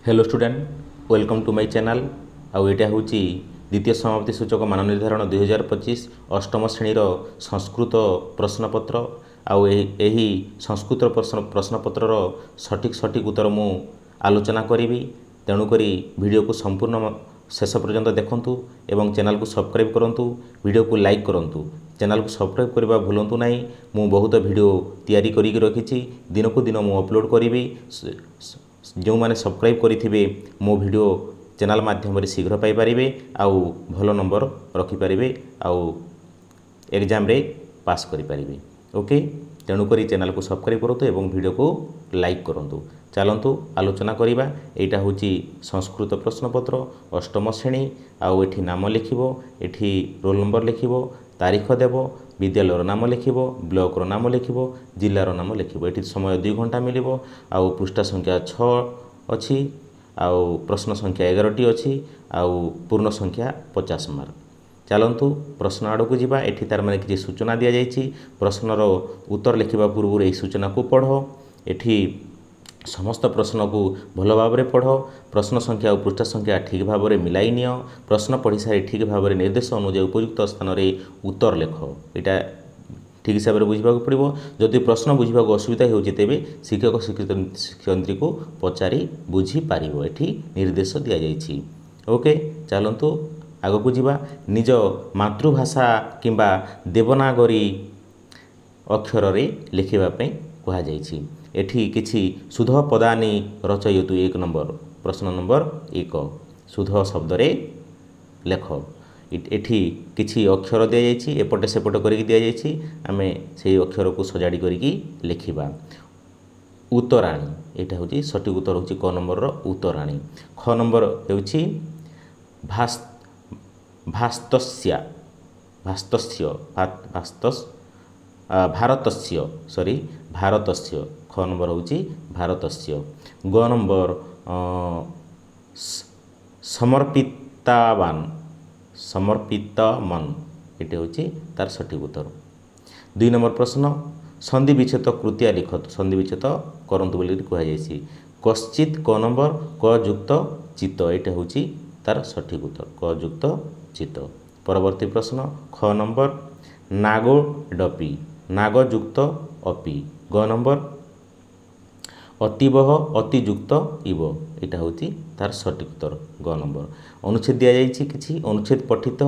Hello student welcome to my channel आउ एटा होची द्वितीय समाप्ति सूचक मान निर्धारण 2025 अष्टम श्रेणीर संस्कृत प्रश्नपत्र आउ एही संस्कृत प्रश्नपत्रर सठिक उत्तर मु आलोचना करी तेणुकरी वीडियो को संपूर्ण शेष पर्यंत देखंतु एवं चैनल को सब्सक्राइब करंतु वीडियो को लाइक करंतु चैनल को सब्सक्राइब करबा भूलंतु नहीं मु बहुत वीडियो तैयारी करिक रखिछि दिन को दिन मु अपलोड करी जो मैंने सब्सक्राइब करेंगे मो वीडियो चैनल माध्यम शीघ्र पाइपर आउ भल नंबर रखिपारे आउ एग्जाम रे पास करें ओके तेणुक चैनल को सब्सक्राइब करूँ एवं वीडियो को लाइक करूँ चलतु आलोचना करवा यहाँ हूँ संस्कृत प्रश्नपत्र अष्टम श्रेणी आउ एठी नाम लिख एठी रोल नंबर लिख तारीख देव विद्यालयर नाम लिख ब्लॉकर नाम लिख जिलार नाम लिख ये समय 2 घंटा मिल आउ पृष्ठा संख्या 6 अच्छी आउ प्रश्न संख्या 11टी अच्छी आउ पूर्ण संख्या 50 मार्क चलतु प्रश्न आड़ को जावा एठी तार माने किसी सूचना दि जाइए प्रश्नर उत्तर लिखा पूर्व यही सूचना को पढ़ एठी समस्त प्रश्न को भल भाव में पढ़ प्रश्न संख्या और पृष्ठा संख्या ठीक भाव में मिलाई नियो प्रश्न पढ़ी सारी ठीक भाव में निर्देश अनुଯାयी उपयुक्त स्थान में उत्तर लेख यहाँ ठीक हिसाब से बुझा पड़ो जदि प्रश्न बुझा असुविधा हो तेज शिक्षक शिक्षयित्री को पचारि बुझीपार ये निर्देश दि जाइए ओके चलतु आग को जावा निज मातृभाषा किंबा देवनागरी अक्षर लिखापी कहुई एठी किछि शुद्ध पदानी रचयतु 1 नंबर प्रश्न नंबर 1 शुद्ध शब्द रे लेख एठी किछि अक्षर दि जाइछि एपटे सेपटे करिक दि जाइछि आमे सेही अक्षर को सजाड़ी करिक लिखिबा उत्तराणी एटा होछि सठिक उत्तर होछि क नंबर रो उत्तराणी ख नंबर होछि भास्तस्य भारतस्य सॉरी भारतस्य ख नंबर होछि भारतस्य ग नंबर समर्पितवान ये होछि तार सठिक उत्तर 2 नंबर प्रश्न संधि विच्छेद कृतिया लिखत संधि विच्छेद करंतु बोली कहुई कश्चित क नंबर क युक्त चित्त ये होछि तार सठिक उत्तर क युक्त चित्त परवर्ती प्रश्न ख नंबर नागोडपी नागयुक्त अपि ग नंबर अतीबह अतियुक्त इव यहाँ हूँ तार सठिक उत्तर ग नंबर अनुच्छेद दि जाइए कि अनुच्छेद पठित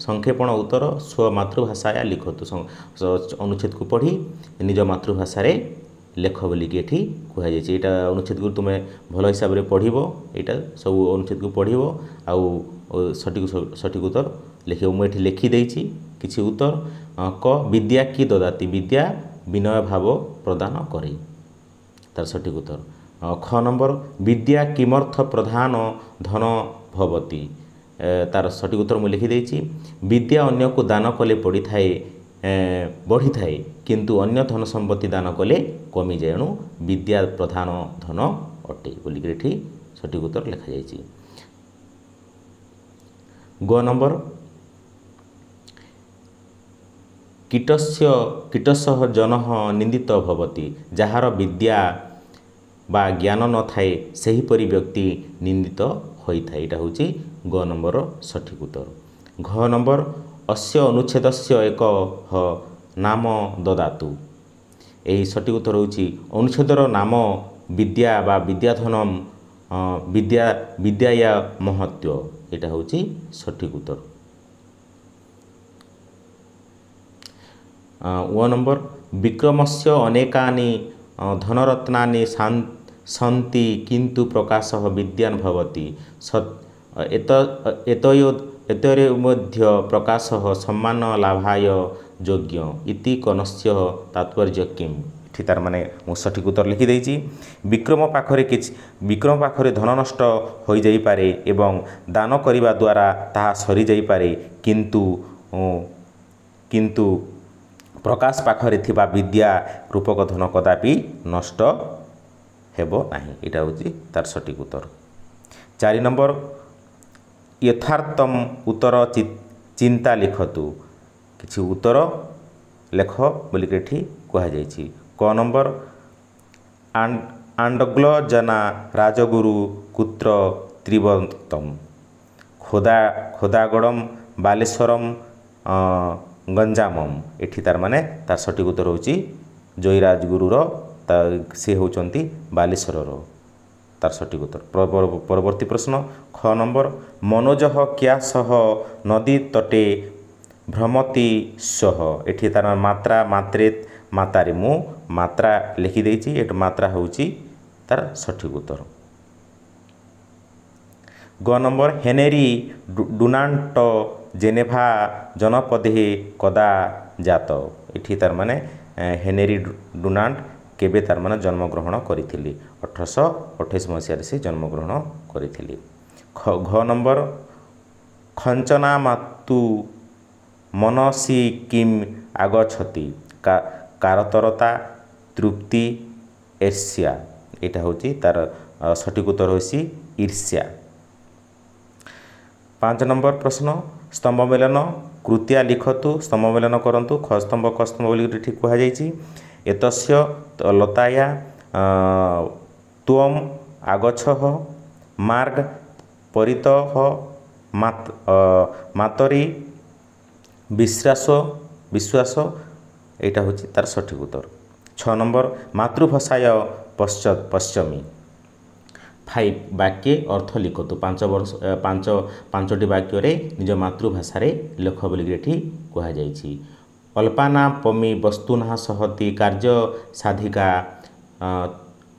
संक्षेपण उत्तर स्व मातृभाषा लिखतु अनुच्छेद को पढ़ी निज मातृभाषा लेख बोलिकी ये कहुई यहाँ अनुच्छेद को तुम्हें भल हिसाब से पढ़ यहाँ सब अनुच्छेद को पढ़ आउ सठिक उत्तर लिख मुझे लिखिदे किसी उत्तर क विद्या की ददाति विद्या विनय भाव प्रदान करे तार सठिक उत्तर ख नंबर विद्या किमर्थ प्रधान धन भवती तार सठिक उत्तर मुझे लिखिदे विद्या अन्य को दान कले बढ़ी थाए किंतु अन्य धन संपत्ति दान कले कमी जाए एणु विद्या प्रधान धन अटे बोलिक ये सठिक उत्तर लिखा जाइए ग नंबर कीटस्य जनः निंदित भवति जार विद्या बा ज्ञान न थाए सेहीपरि व्यक्ति निंदित होइथाए यहाँ हूँ ग नंबर सठिक उत्तर घ नंबर अस्य अनुच्छेदस्य एक नाम ददातु यही सठिक उत्तर हूँ अनुच्छेदर नाम विद्या बा विद्याधनम विद्याया महत्व यहाँ हूँ सठिक उत्तर व नंबर विक्रमस्य अनेकानि धनरत्नानि सन्ति किंतु प्रकाशः विद्यान भवति एतयोः मध्ये प्रकाशः सम्मान लाभाय योग्य इति कनस्य तात्पर्य किम एठी तार माने मु सठिक उत्तर लिखिदे विक्रम पाखरे धन नष्ट हो जाई पारे एवं दान करिबा द्वारा ताहा सरी जाई पारे किंतु प्रकाश पाखरे थिबा विद्या रूपक धन कदापि नष्ट हेबो नाही एटा होची तार सठिक उत्तर 4 नंबर यथार्थम उत्तर चिंता लिखतु किछि उत्तर लेख बोलिक एठी कहा जाइछि क नंबर ଆଣ୍ଡଗ୍ଲଜନା ରାଜଗୁରୁ କୁତ୍ର ତ୍ରିବତମ୍ ଖୋଦାଗଡ଼ମ୍ ବାଲେଶ୍ୱରମ୍ ଗଞ୍ଜାମମ୍। ଏଠି ତାର ମାନେ ତାର ସଠିକ୍ ଉତ୍ତର ହେଉଛି ଜୟୀରାଜଗୁରୁର ସେ ହେଉଛନ୍ତି ବାଲେଶ୍ୱରର ତାର ସଠିକ୍ ଉତ୍ତର। ପରବର୍ତ୍ତୀ ପ୍ରଶ୍ନ ଖ ନମ୍ବର ମନୋଜଃ କ୍ୟା ସହ ନଦୀ ତଟେ ଭ୍ରମତି ସହ। ଏଠି ତାର ମାତ୍ରା ମାତ୍ରେତ୍ ମାତାରେ ମୁଁ ମାତ୍ରା ଲେଖିଦେଇଛି ଏଠି ମାତ୍ରା ହେଉଛି ତାର ସଠିକ୍ ଉତ୍ତର। ଗ ନମ୍ବର ହେନେରୀ ଡୁନାଣ୍ଟ ଜେନେଭା ଜନପଦେ କଦା ଜାତ। ଏଠି ତାର ମାନେ ହେନେରୀ ଡୁନାଣ୍ଟ କେବେ ତାର ମାନେ ଜନ୍ମଗ୍ରହଣ କରିଥିଲେ 1828 ମସିହାରେ ସେ ଜନ୍ମଗ୍ରହଣ କରିଥିଲେ। ଘ ନମ୍ବର ଖଞ୍ଚନା ମାତୁ ମନସି କିମ୍ ଆଗଛତି କାରତରତା ତୃପ୍ତି ଈର୍ଷ୍ୟା। ଏଇଟା ହେଉଛି ତାର ସଠିକ୍ ଉତ୍ତର ହେଉଛି ଈର୍ଷ୍ୟା। 5 ନମ୍ବର ପ୍ରଶ୍ନ ସ୍ତମ୍ଭ ମେଲନ କୃତିଆ ଲିଖତୁ ସ୍ତମ୍ଭ ମେଲନ କରନ୍ତୁ ଖ ସ୍ତମ୍ଭ କ ସ୍ତମ୍ଭ ବୋଲି ଏଠି କୁହାଯାଇଛି। ଏତସ୍ୟ ଲତାୟା ତ୍ୱମ୍ ଆଗଛଃ ମାର୍ଗ ପରିତଃ ମାତରି ବିଶ୍ୱାସ ଏଇଟା ହେଉଛି ତାର ସଠିକ୍ ଉତ୍ତର। 6 ନମ୍ବର ମାତୃଭାଷାୟ ପଶ୍ଚମୀ 5 ବାକ୍ୟ ଅର୍ଥ ଲିଖତୁ ପାଞ୍ଚଟି ବାକ୍ୟରେ ନିଜ ମାତୃଭାଷାରେ ଲେଖ ବୋଲିକି ଏଠି କୁହାଯାଇଛି। ଅଳ୍ପାନା ପମି ବସ୍ତୁନା ସହତି କାର୍ଯ୍ୟ ସାଧିକା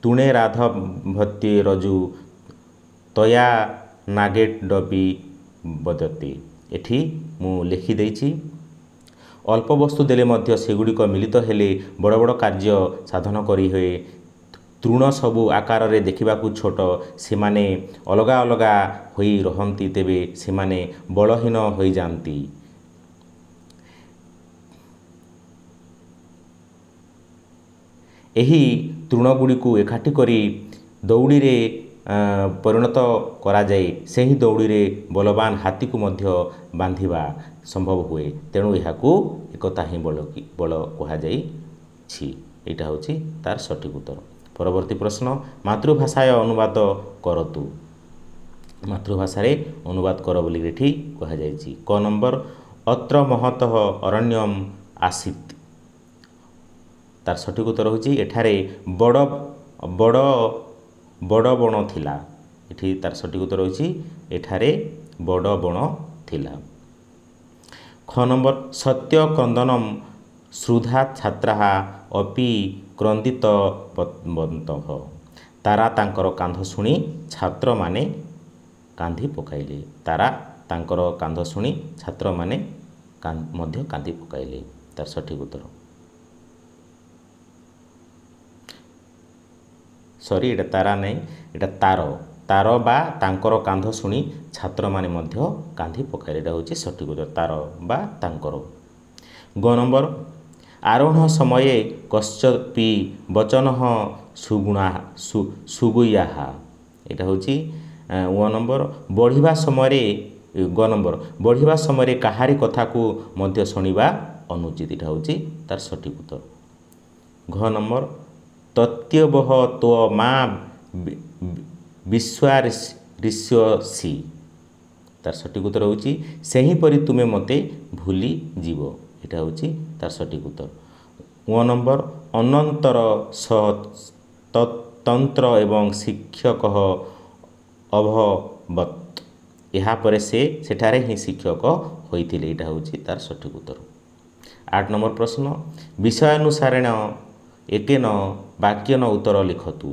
ତୁଣେ ରାଧଭତି ରଜୁ ତୟା ନାଗେଟ ଡବି ବଦତି। ଏଠି ମୁଁ ଲେଖିଦେଇଛି ଅଳ୍ପ ବସ୍ତୁ ଦେଲେ ମଧ୍ୟ ସେଗୁଡ଼ିକ ମିଳିତ ହେଲେ ବଡ଼ ବଡ଼ କାର୍ଯ୍ୟ ସାଧନ କରି ହୁଏ। ତୃଣ ସବୁ ଆକାରରେ ଦେଖିବାକୁ ଛୋଟ ସେମାନେ ଅଲଗା ଅଲଗା ହୋଇ ରହନ୍ତି ତେବେ ସେମାନେ ବଳହୀନ ହୋଇଯାଆନ୍ତି। ଏହି ତୃଣଗୁଡ଼ିକୁ ଏକାଠି କରି ଦଉଡ଼ିରେ ପରିଣତ କରାଯାଏ। ସେହି ଦଉଡ଼ିରେ ବଳବାନ ହାତୀକୁ ମଧ୍ୟ ବାନ୍ଧିବା ସମ୍ଭବ ହୁଏ ତେଣୁ ଏହାକୁ ଏକତା ହିଁ ବଳ କୁହାଯାଇଛି। ଏଇଟା ହେଉଛି ତାର ସଠିକ୍ ଉତ୍ତର। ପରବର୍ତ୍ତୀ ପ୍ରଶ୍ନ ମାତୃଭାଷାୟ ଅନୁବାଦ କରନ୍ତୁ ମାତୃଭାଷାରେ ଅନୁବାଦ କର ବୋଲି ଏଠି କୁହାଯାଇଛି। କ ନମ୍ବର ଅତ୍ର ମହତଃ ଅରଣ୍ୟମ୍ ଆସିତ୍ ତାର ସଠିକ୍ ଉତ୍ତର ହେଉଛି ଏଠାରେ ବଡ଼ ବଣ ଥିଲା। ଏଠି ତାର ସଠିକ୍ ଉତ୍ତର ହେଉଛି ଏଠାରେ ବଡ଼ ବଣ ଥିଲା। ଖ ନମ୍ବର ସତ୍ୟ କ୍ରନ୍ଦନମ୍ ଶ୍ରୁଧା ଛାତ୍ରାଃ ଅପି କ୍ରନ୍ଦିତ ବନ୍ତଃ। ତାରା ତାଙ୍କର କାନ୍ଦ ଶୁଣି ଛାତ୍ରମାନେ କାନ୍ଦି ପକାଇଲେ। ତାରା ତାଙ୍କର କାନ୍ଦ ଶୁଣି ଛାତ୍ରମାନେ ମଧ୍ୟ କାନ୍ଦି ପକାଇଲେ ତାର ସଠିକ୍ ଉତ୍ତର। ସରି ଏଇଟା ତାରା ନାହିଁ ଏଇଟା ତାର ବା ତାଙ୍କର କାନ୍ଦ ଶୁଣି ଛାତ୍ରମାନେ ମଧ୍ୟ କାନ୍ଦି ପକାଇଲେ। ଏଇଟା ହେଉଛି ସଠିକ୍ ଉତ୍ତର ତାର ବା ତାଙ୍କର। ଗ ନମ୍ବର ଆରୋହଣ ସମୟେ କଶ୍ଚିପି ବଚନଃ ସୁଗୁୟାଃ। ଏଇଟା ହେଉଛି ଗ ନମ୍ବର ବଢ଼ିବା ସମୟରେ କାହାରି କଥାକୁ ମଧ୍ୟ ଶୁଣିବା ଅନୁଚିତ। ଏଇଟା ହେଉଛି ତାର ସଠିକ୍ ଉତ୍ତର। ଘ ନମ୍ବର ତତ୍ୟବହ ତୋ ମା ବିଶ୍ୱାରିଷ୍ୟସି ତାର ସଠିକ୍ ଉତ୍ତର ହେଉଛି ସେହିପରି ତୁମେ ମୋତେ ଭୁଲି ଯିବ। ଏଇଟା ହେଉଛି ତାର ସଠିକ୍ ଉତ୍ତର। ଗ ନମ୍ବର ଅନନ୍ତର ତନ୍ତ୍ର ଏବଂ ଶିକ୍ଷକ ଅଭବତ୍। ଏହାପରେ ସେ ସେଠାରେ ହିଁ ଶିକ୍ଷକ ହୋଇଥିଲେ। ଏଇଟା ହେଉଛି ତାର ସଠିକ୍ ଉତ୍ତର। 8 ନମ୍ବର ପ୍ରଶ୍ନ ବିଷୟାନୁସାରେଣ ଏକେନ ବାକ୍ୟନ ଉତ୍ତର ଲିଖତୁ।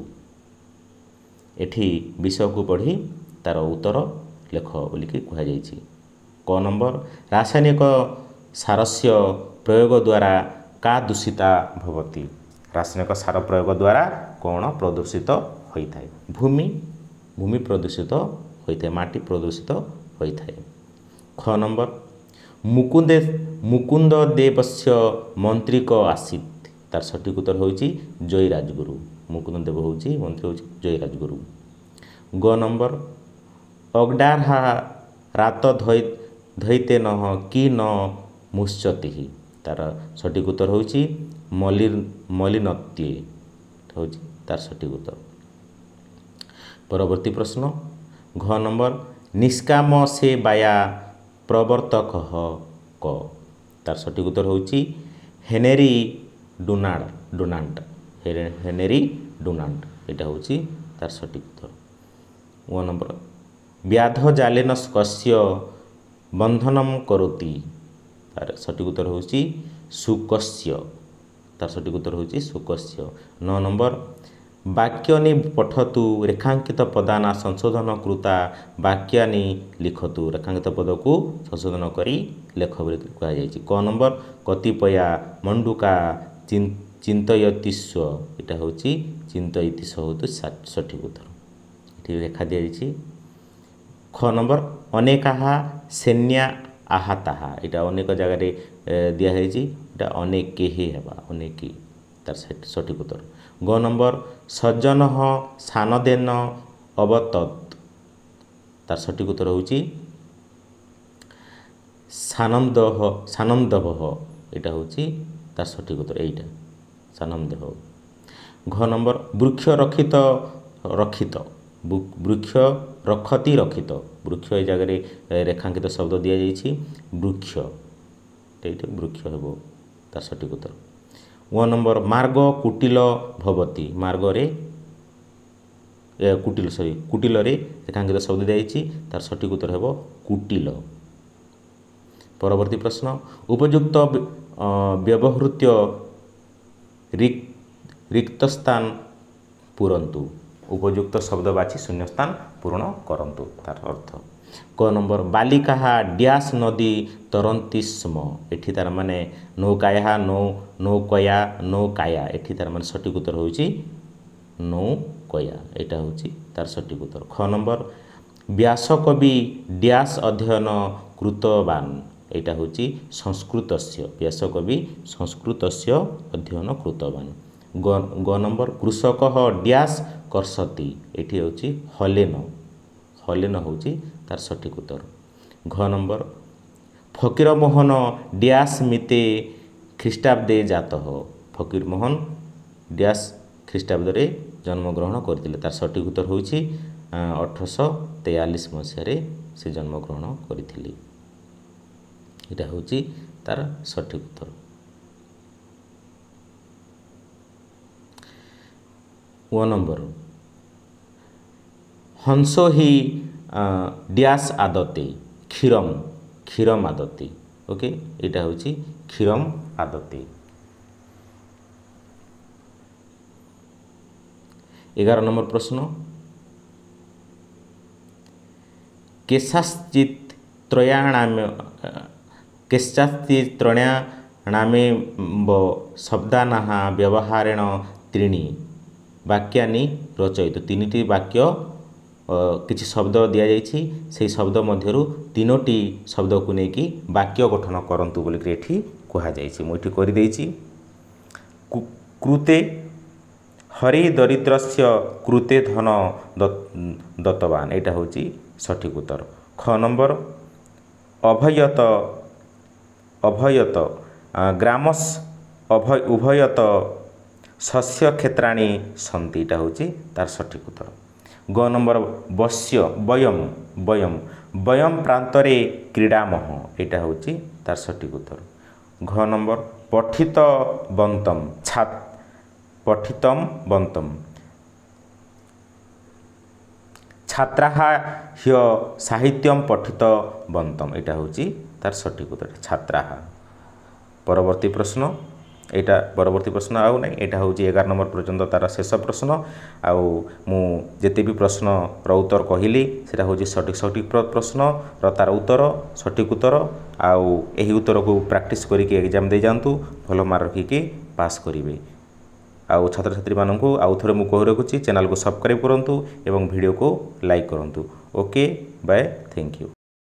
ଏଠି ବିଷୟକୁ ପଢ଼ି ତାର ଉତ୍ତର ଲେଖ ବୋଲିକି କୁହାଯାଇଛି। କ ନମ୍ବର ରାସାୟନିକ ସାରସ୍ୟ ପ୍ରୟୋଗ ଦ୍ୱାରା କା ଦୂଷିତା ଭବତି। ରାସାୟନିକ ସାର ପ୍ରୟୋଗ ଦ୍ୱାରା କ'ଣ ପ୍ରଦୂଷିତ ହୋଇଥାଏ? ଭୂମି ପ୍ରଦୂଷିତ ହୋଇଥାଏ ମାଟି ପ୍ରଦୂଷିତ ହୋଇଥାଏ। ଖ ନମ୍ବର ମୁକୁନ୍ଦ ଦେବସ୍ୟ ମନ୍ତ୍ରିକ ଆସିତ୍ ତାର ସଠିକ୍ ଉତ୍ତର ହେଉଛି ଜୟୀରାଜଗୁରୁ। ମୁକୁନ୍ଦ ଦେବ ହେଉଛି ମନ୍ତ୍ରୀ ହେଉଛି ଜୟୀରାଜଗୁରୁ। ଗ ନମ୍ବର ଅଗ୍ଡାର୍ହା ରାତ ଧୈତେ ନଃ କି ନ ମୁଶ୍ଚତି। ତାର ସଠିକ୍ ଉତ୍ତର ହେଉଛି ମଲିନତ୍ୟେ ହେଉଛି ତାର ସଠିକ୍ ଉତ୍ତର। परवर्ती प्रश्न घ नंबर निष्काम से बाया प्रवर्तक क तार सठिक उत्तर होची हेनरी डुनांट हेनरी डुनांट एटा होची तार सठिक उत्तर। व नंबर व्याध जालेन कस्य बंधनम करोति तार सठिक उत्तर होची सुकस्य तार सठिक उत्तर होची सुकस्य। 9 नंबर वाक्यानि पठतु रेखांकित पदाना संशोधन कृता वाक्यानि लिखतु रेखांकित पद को संशोधन करी लेख बोली कहा जायछि। क नंबर कतिपया मंडुका चिंतयतिस्व एटा होची चिंतयतिस्व होतो सठिक उत्तर एठी रेखा दिया जायछि। ख नंबर अनेकाहा सैन्या आहताहा एटा अनेक जगह रे दिया जायछि एटा अनेके हेबा अनेके तार सठिक उत्तर। ग नंबर सज्जन सानदेन अवतत तार सठिक उत्तर होची सानंदभ एटा होची तार सठिक उत्तर एटा सानंदभ। घ नंबर वृक्ष रखित वृक्ष रखति रखित वृक्ष ए जगह रे रेखांकित शब्द दिया जायछि वृक्ष एटा वृक्ष हेबो तार सठिक उत्तर। व नंबर मार्ग कुटिल भवती मार्ग रे कुटिल रे रेखांकित शब्द दिया तार सठिक उत्तर हेबो कुटिल। परवर्ती प्रश्न उपयुक्त व्यवहृत्य रिक्त स्थान पूरंतु उपयुक्त शब्द बाछि शून्य स्थान पूर्ण करंतु तार अर्थ। क नंबर बालिका डैश नदी तरंती स्म एठी तार माने नौकाया नौकया नौकाया एठी तार माने सठिक उत्तर होची नौकया एटा होची तार सठिक उत्तर। ख नंबर व्यास कवि डैश अध्ययन कृतवान एटा होची संस्कृतस्य व्यास कवि संस्कृतस्य अध्ययन कृतवान। ग नंबर कृषक डैश कर्षति एठी होची हलेन होची तार सठिक उत्तर। घ नंबर फकीर मोहन डैश मिते ख्रीष्टाब्दे जात फकीर मोहन डैश ख्रीष्टाब्द रे जन्म ग्रहण करथिले तार सठिक उत्तर होची 1843 मसीह से जन्म ग्रहण करथिले एटा होची तार सठिक उत्तर। व नंबर हंसो ही डैश आदते क्षीरम आदते ओके एटा होची क्षीरम आदते। 11 नंबर प्रश्न केशाश्चित् त्रयाणामे शब्दानाः व्यवहारेण त्रीणि वाक्यानि रचयितु तीनिटी वाक्य किछि शब्द दिया जायछि सेही शब्द मध्यरु तीनोटी शब्द को नेकी वाक्य गठन करंतु बोली कि एठी कहा जायछि मु एठी करि दैछि। कृते हरि दरिद्रस्य कृते धन दत्तवान एटा होची सठिक उत्तर। ख नंबर अभयत ग्रामस उभयत शस्य क्षेत्राणि सन्ति एटा होची तार सठिक उत्तर। ग नंबर वयम प्रांतरे क्रीडामह एटा होची तार सठिक उत्तर। घ नंबर पठितम बंतम छात्राः ह्य साहित्यम पठित बंतम एटा होची तार सठिक उत्तर छात्राः। परवर्ती प्रश्न एटा परवर्ती प्रश्न आउ नहीं एटा होची 11 नंबर पर्यंत तार शेष प्रश्न आउ मु जेते भी प्रश्न र उत्तर कहिली सेटा होची सठिक प्रश्न र तार उत्तर सठिक उत्तर आउ एही उत्तर को प्रैक्टिस करिके एग्जाम दे जानतु भलो मार्क रखिके पास करिवे। आउ छात्र छात्री माननकु आउ थरे मु कहि रखुची चैनल को सब्सक्राइब करंतु एवं वीडियो को लाइक करंतु। Okay bye thank you.